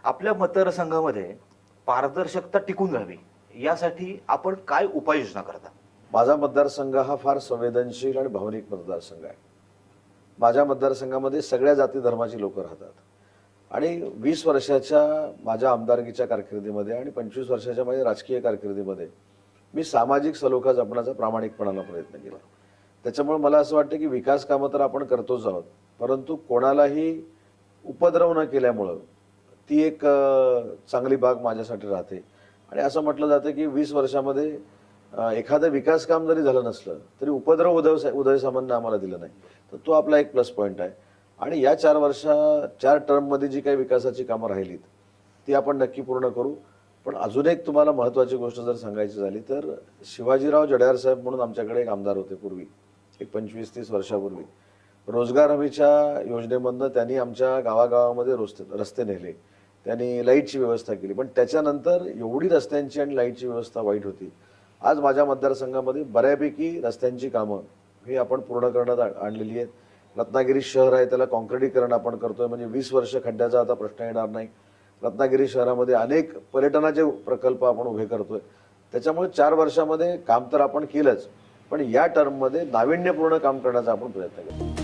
आपल्या मतदारसंघामध्ये पारदर्शकता टिकून राहावी यासाठी आपण काय उपाययोजना करता? माझा मतदारसंघ हा फार संवेदनशील आणि भावनिक मतदारसंघ आहे. माझ्या मतदारसंघामध्ये सगळ्या जाती धर्माची लोक राहतात आणि 20 वर्षाच्या माझ्या आमदारकीच्या कारकिर्दीमध्ये आणि 25 वर्षाच्या माझ्या राजकीय कारकिर्दीमध्ये मी सामाजिक सलोखा जपण्याचा प्रामाणिकपणाने प्रयत्न केला. त्याच्यामुळे मला असं वाटतं की विकास कामं तर आपण करतोच आहोत, परंतु कोणालाही उपद्रव न केल्यामुळं ती एक चांगली बाग माझ्यासाठी राहते. आणि असं म्हटलं जातं की 20 वर्षामध्ये एखादं विकास काम जरी झालं नसलं तरी उपद्रव उदय सामंतनं आम्हाला दिलं नाही, तर तो आपला एक प्लस पॉईंट आहे. आणि या 4 टर्ममध्ये जी काही विकासाची कामं राहिलीत ती आपण नक्की पूर्ण करू. पण अजून एक तुम्हाला महत्त्वाची गोष्ट जर सांगायची झाली तर शिवाजीराव जड्यार साहेब म्हणून आमच्याकडे एक आमदार होते पूर्वी, एक 25-30 वर्षापूर्वी. रोजगार हमीच्या योजनेमधनं त्यांनी आमच्या गावागावामध्ये रस्ते नेले, त्यांनी लाईटची व्यवस्था केली. पण त्याच्यानंतर एवढी रस्त्यांची आणि लाईटची व्यवस्था वाईट होती. आज माझ्या मतदारसंघामध्ये बऱ्यापैकी रस्त्यांची कामं ही आपण पूर्ण करण्यात आणलेली आहेत. रत्नागिरी शहर आहे त्याला कॉन्क्रिटीकरण आपण करतोय, म्हणजे 20 वर्ष खड्ड्याचा आता प्रश्न येणार नाही. रत्नागिरी शहरामध्ये अनेक पर्यटनाचे प्रकल्प आपण उभे करतोय. त्याच्यामुळे 4 वर्षामध्ये काम तर आपण केलंच, पण या टर्ममध्ये नाविन्यपूर्ण काम करण्याचा आपण प्रयत्न केला.